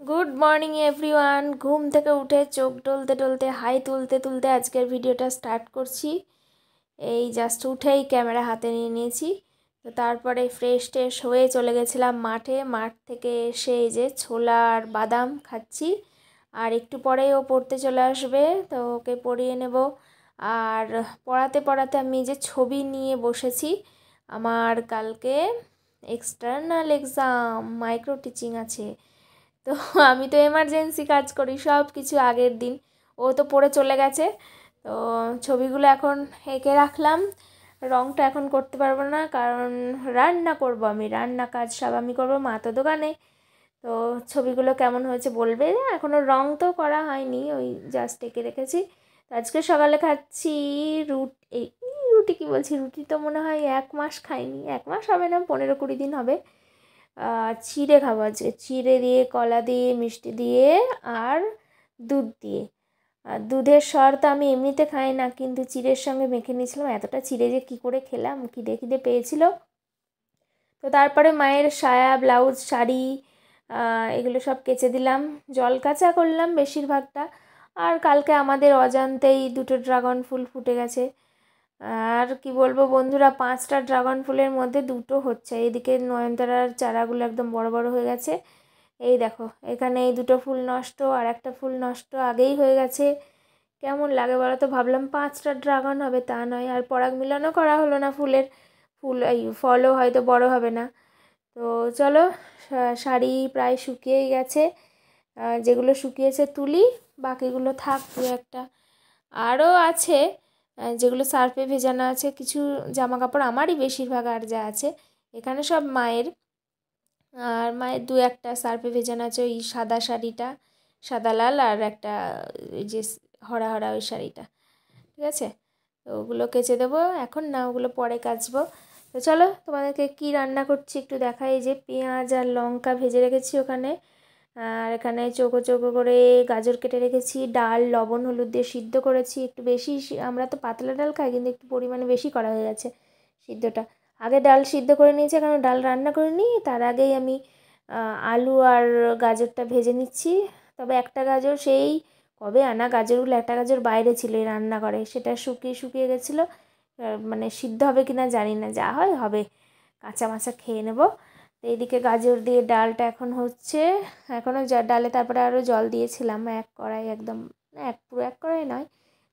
Good morning everyone. ঘুম থেকে উঠে চোখ টলতে টলতে হাই তুলতে তুলতে আজকের ভিডিওটা স্টার্ট করছি। এই জাস্ট উঠেই ক্যামেরা হাতে নিয়ে নিয়েছি। তো তারপরে ফ্রেশ ট্রেশ হয়ে চলে গেছিলাম মাঠে। মাঠ থেকে এসে এই যে ছোলা আর বাদাম খাচ্ছি। আর একটু পরেই ও পড়তে চলে আসবে, তো ওকে পড়িয়ে নেব। আর পড়াতে পড়াতে আমি যে ছবি নিয়ে বসেছি। আমার কালকে এক্সটার্নাল এক্সাম, মাইক্রো টিচিং আছে। তো আমি তো এমার্জেন্সি কাজ করি সব কিছু আগের দিন। ও তো পড়ে চলে গেছে। তো ছবিগুলো এখন এঁকে রাখলাম। রংটা এখন করতে পারবো না, কারণ রান্না করব আমি, রান্না কাজ সব আমি করবো, মা তো দোকানে। তো ছবিগুলো কেমন হয়েছে বলবে। এখনও রং তো করা হয়নি, ওই জাস্ট এঁকে রেখেছি। তো আজকে সকালে খাচ্ছি এই রুটি, কি বলছি, রুটি তো মনে হয় 1 মাস খাইনি। 1 মাস হবে না, 15-20 দিন হবে। চিড়ে খাবো আজকে, চিড়ে দিয়ে, কলা দিয়ে, মিষ্টি দিয়ে আর দুধ দিয়ে। আর দুধের সর তো আমি এমনিতে খাই না, কিন্তু চিড়ের সঙ্গে মেখে নিয়েছিলাম। এতটা চিড়ে যে কী করে খেলাম, খিদে খিদে পেয়েছিল। তো তারপরে মায়ের সায়া, ব্লাউজ, শাড়ি এগুলো সব কেচে দিলাম, জল কাচা করলাম বেশিরভাগটা। আর কালকে আমাদের অজান্তেই 2টো ড্রাগন ফুল ফুটে গেছে। আর কি বলবো বন্ধুরা, 5টা ড্রাগন ফুলের মধ্যে 2টো হচ্ছে। এদিকে নয়নতারার চারাগুলো একদম বড় বড় হয়ে গেছে। এই দেখো, এখানে এই 2টো ফুল নষ্ট, আর একটা ফুল নষ্ট আগেই হয়ে গেছে। কেমন লাগে বলো তো, ভাবলাম 5টা ড্রাগন হবে, তা নয়। আর পরাগ মিলনও করা হলো না ফুলের, এই ফলও হয়তো বড় হবে না। তো চলো, শাড়ি প্রায় শুকিয়েই গেছে। যেগুলো শুকিয়েছে তুলি, বাকিগুলো থাক দু একটা। আরও আছে যেগুলো সার্ফে ভেজানো আছে, কিছু জামা কাপড় আমারই বেশিরভাগ, আর যা আছে এখানে সব মায়ের। আর মায়ের 2-একটা সার্ফে ভেজানো আছে, ওই সাদা শাড়িটা, সাদা লাল, আর একটা ওই যে হরা হরা ওই শাড়িটা, ঠিক আছে। তো ওগুলো কেচে দেবো এখন, না ওগুলো পরে কাচবো। তো চলো তোমাদেরকে কি রান্না করছি একটু দেখাই। যে পেঁয়াজ আর লঙ্কা ভেজে রেখেছি ওখানে, আর এখানে চৌকো চৌকো করে গাজর কেটে রেখেছি, ডাল লবণ হলুদ দিয়ে সিদ্ধ করেছি। একটু বেশি, আমরা তো পাতলা ডাল খাই, কিন্তু একটু পরিমাণে বেশি করা হয়ে গেছে সিদ্ধটা। আগে ডাল সিদ্ধ করে নিয়েছি, কারণ ডাল রান্না করে নিই, তার আগেই আমি আলু আর গাজরটা ভেজে নিচ্ছি। তবে একটা গাজর, সেই কবে আনা গাজরগুলো, একটা গাজর বাইরে ছিল এই রান্নাঘরে, সেটা শুকিয়ে শুকিয়ে গেছিলো। মানে সিদ্ধ হবে কিনা জানি না, যা হয় হবে, কাঁচা মাচা খেয়ে নেবো। তো এইদিকে গাজর দিয়ে ডালটা এখন হচ্ছে। এখনও ডালে তারপরে আরও জল দিয়েছিলাম 1 কড়াই, একদম পুরো 1 কড়াই নয়।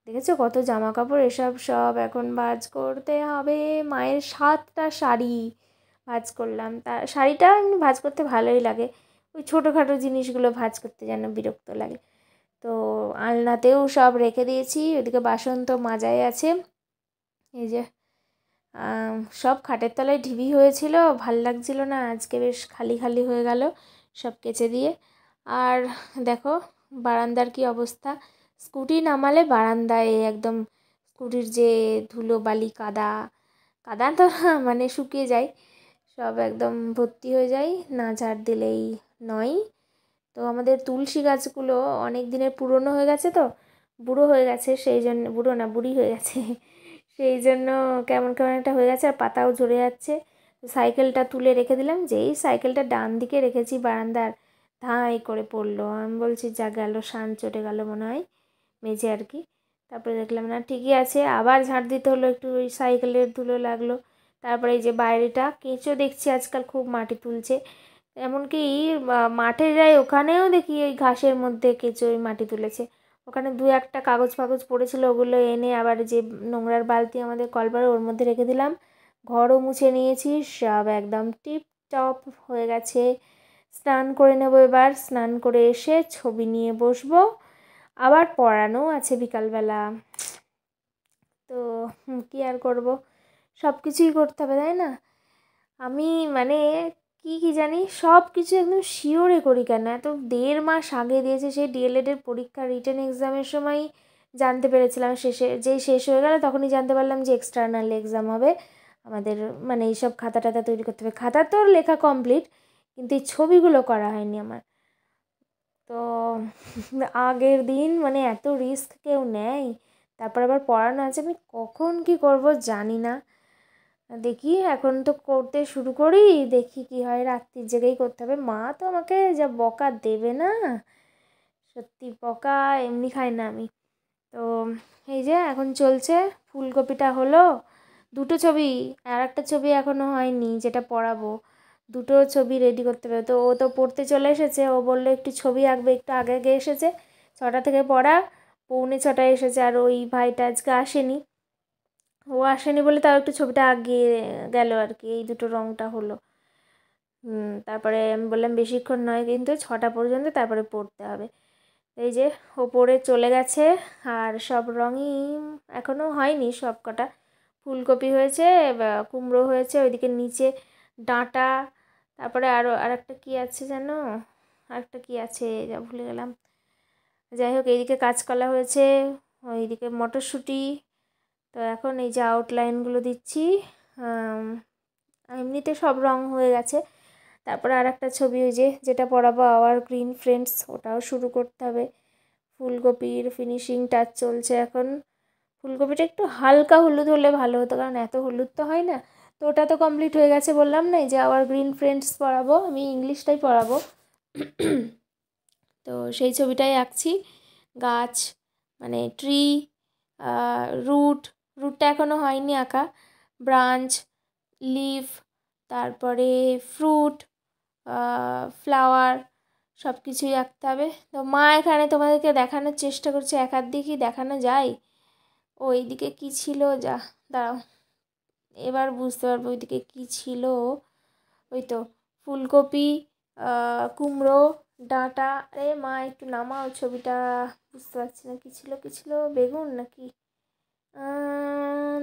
দেখেছো কত জামা কাপড়, এসব সব এখন ভাঁজ করতে হবে। মায়ের 7টা শাড়ি ভাঁজ করলাম। তার শাড়িটা এমনি ভাঁজ করতে ভালোই লাগে, ওই ছোটোখাটো জিনিসগুলো ভাঁজ করতে যেন বিরক্ত লাগে। তো আলনাতেও সব রেখে দিয়েছি। ওদিকে বাসন তো মাজাই আছে। এই যে সব খাটের তলায় ঢিবি হয়েছিল, ভাল লাগছিল না, আজকে বেশ খালি খালি হয়ে গেল সব কেচে দিয়ে। আর দেখো বারান্দার কি অবস্থা, স্কুটি নামালে বারান্দায় একদম স্কুটির যে ধুলো বালি কাদা, কাদা তো মানে শুকিয়ে যায়, সব একদম ভর্তি হয়ে যায়, না ঝাড় দিলেই নয়। তো আমাদের তুলসী গাছগুলো অনেক দিনের পুরনো হয়ে গেছে, তো বুড়ো হয়ে গেছে, সেই জন্য, বুড়ো না বুড়ি হয়ে গেছে সেই জন্য কেমন কেমন একটা হয়ে গেছে, আর পাতাও ঝরে যাচ্ছে। তো সাইকেলটা তুলে রেখে দিলাম, যেই সাইকেলটা ডান দিকে রেখেছি বারান্দার, ধাঁই করে পড়লো। আমি বলছি যা গেল, শান চটে গেল মনে হয় মেঝে আর কি। তারপরে দেখলাম না, ঠিকই আছে, আবার ঝাড় দিতে হলো, একটু ওই সাইকেলের ধুলো লাগলো। তারপরে এই যে বাইরেটা কেঁচো দেখছি আজকাল খুব মাটি তুলছে, এমনকি মাঠে যাই, ওখানেও দেখি ওই ঘাসের মধ্যে কেঁচো ওই মাটি তুলেছে। ওখানে 2-একটা কাগজ ফাগজ পড়েছিল, ওগুলো এনে আবার যে নোংরার বালতি আমাদের কলপারে, ওর মধ্যে রেখে দিলাম। ঘরও মুছে নিয়েছি, সব একদম টিপ টপ হয়ে গেছে। স্নান করে নেবো এবার, স্নান করে এসে ছবি নিয়ে বসবো। আবার পড়ানোও আছে বিকালবেলা। তো কী আর করবো, সব কিছুই করতে হবে তাই না। আমি মানে কি জানি, সব কিছু একদম শিওরে করি কেন, এত 1.5 মাস আগে দিয়েছে, সেই ডিএলএডের পরীক্ষা রিটেন এক্সামের সময় জানতে পেরেছিলাম, যেই শেষ হয়ে গেল তখনই জানতে পারলাম যে এক্সটার্নাল এক্সাম হবে আমাদের। মানে এইসব খাতা টাতা তৈরি করতে হবে, খাতা তো লেখা কমপ্লিট, কিন্তু এই ছবিগুলো করা হয়নি আমার। তো আগের দিন মানে এত রিস্ক কেউ নেয়, তারপর আবার পড়ানো আছে, আমি কখন কি করব জানি না। দেখি এখন তো করতে শুরু করি, দেখি কি হয়, রাত্রির জেগেই করতে হবে। মা তো আমাকে যা বকা দেবে না, সত্যি বকা এমনি খাই না আমি। তো এই যে এখন চলছে, ফুলকপিটা হলো, দুটো ছবি, আর একটা ছবি এখনও হয়নি যেটা পড়াবো, দুটো ছবি রেডি করতে হবে। তো ও তো পড়তে চলে এসেছে, ও বললো একটু ছবি আঁকবে, একটু আগে আগে এসেছে, 6টা থেকে পড়া, 6:45 এসেছে। আর ওই ভাইটা আজকে আসেনি, ও আসেনি বলে তাও একটু ছবিটা আগিয়ে গেল আর কি, এই দুটো রঙটা হলো। তারপরে আমি বললাম বেশিক্ষণ নয় কিন্তু 6টা পর্যন্ত, তারপরে পড়তে হবে। এই যে ওপরে চলে গেছে, আর সব রঙই এখনও হয়নি সব কটা। ফুলকপি হয়েছে, কুমড়ো হয়েছে, ওইদিকে নিচে ডাঁটা, তারপরে আরেকটা কী আছে যেন, আরেকটা কী আছে যা ভুলে গেলাম। যাই হোক, এইদিকে কাঁচকলা হয়েছে, ওইদিকে মটরশুঁটি। তো এখন এই যে আউটলাইনগুলো দিচ্ছি, এমনিতে সব রং হয়ে গেছে। তারপরে আর একটা ছবি, ওই যে যেটা পড়াবো আওয়ার গ্রিন ফ্রেন্ডস, ওটাও শুরু করতে হবে। ফুলকপির ফিনিশিং টাচ চলছে এখন। ফুলকপিটা একটু হালকা হলুদ হলে ভালো হতো, কারণ এত হলুদ তো হয় না। তো ওটা তো কমপ্লিট হয়ে গেছে, বললাম না, যে আওয়ার গ্রিন ফ্রেন্ডস পড়াবো, আমি ইংলিশটাই পড়াবো। তো সেই ছবিটাই আঁকছি। গাছ মানে ট্রি, রুটটা এখনও হয়নি আঁকা, ব্রাঞ্চ, লিফ, তারপরে ফ্রুট, ফ্লাওয়ার, সব কিছুই আঁকতে হবে। তো মা এখানে তোমাদেরকে দেখানোর চেষ্টা করছে, এক হাত দিয়ে কি দেখানো যায়। ওইদিকে কি ছিল, যা দাঁড়াও এবার বুঝতে পারবো ওইদিকে কি ছিল। ওই তো ফুলকপি, কুমড়ো, ডাঁটা। আরে মা একটু নামাও ছবিটা, বুঝতে পারছি না কী ছিল, বেগুন নাকি,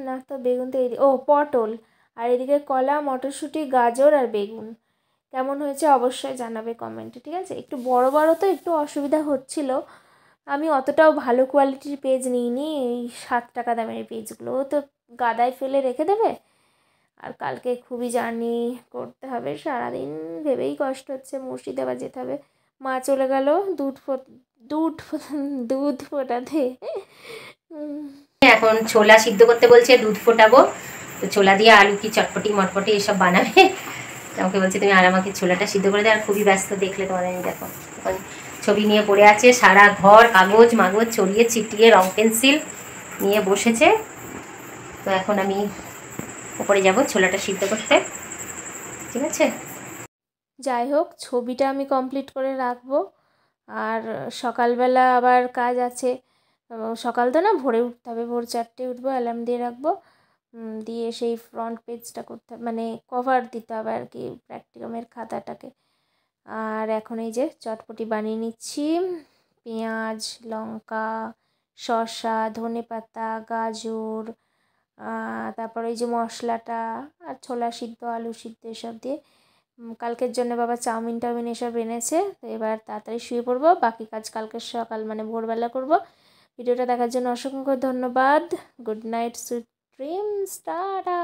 না তো বেগুন তো ও পটল, আর এদিকে কলা, মটরশুঁটি, গাজর আর বেগুন। কেমন হয়েছে অবশ্যই জানাবে কমেন্টে, ঠিক আছে। একটু বড় বড় তো একটু অসুবিধা হচ্ছিল, আমি অতটাও ভালো কোয়ালিটির পেজ নিইনি, এই 7 টাকা দামের পেজগুলো তো গাদায় ফেলে রেখে দেবে। আর কালকে খুবই জার্নি করতে হবে, সারাদিন ভেবেই কষ্ট হচ্ছে, মুর্শিদাবাদ যেতে হবে। মা চলে গেল দুধ ফোটাতে। এখন ছোলা সিদ্ধ করতে বলছে, দুধ ফোটাবো। তো ছোলা দিয়ে আলু কি চটপটি মটপটি এসব বানাবে, আমাকে বলছে তুমি আর আমাকে ছোলাটা সিদ্ধ করে দেয়। আর খুবই ব্যস্ত, দেখলে তোমাদের আমি দেখো এখন ছবি নিয়ে পড়ে আছে, সারা ঘর কাগজ মাগজ ছড়িয়ে ছিটিয়ে, রং পেন্সিল নিয়ে বসেছে। তো এখন আমি উপরে যাব ছোলাটা সিদ্ধ করতে, ঠিক আছে। যাই হোক, ছবিটা আমি কমপ্লিট করে রাখবো, আর সকালবেলা আবার কাজ আছে। সকাল তো না, ভোরে উঠতে হবে, ভোর 4টে উঠবো, অ্যালার্ম দিয়ে রাখবো, দিয়ে সেই ফ্রন্ট পেজটা করতে হবে, মানে কভার দিতে হবে আর কি প্র্যাকটিকামের খাতাটাকে। আর এখন এই যে চটপটি বানিয়ে নিচ্ছি, পেঁয়াজ, লঙ্কা, শসা, ধনেপাতা, গাজর, তারপর এই যে মশলাটা, আর ছোলা সিদ্ধ, আলু সিদ্ধ এসব দিয়ে। কালকের জন্য বাবা চাউমিন টাউমিন এসব এনেছে। তো এবার তাড়াতাড়ি শুয়ে পড়বো, বাকি কাজ কালকের সকাল মানে ভোরবেলা করব। ভিডিওটা দেখার জন্য অসংখ্য ধন্যবাদ। Good night, sweet dreams, tata.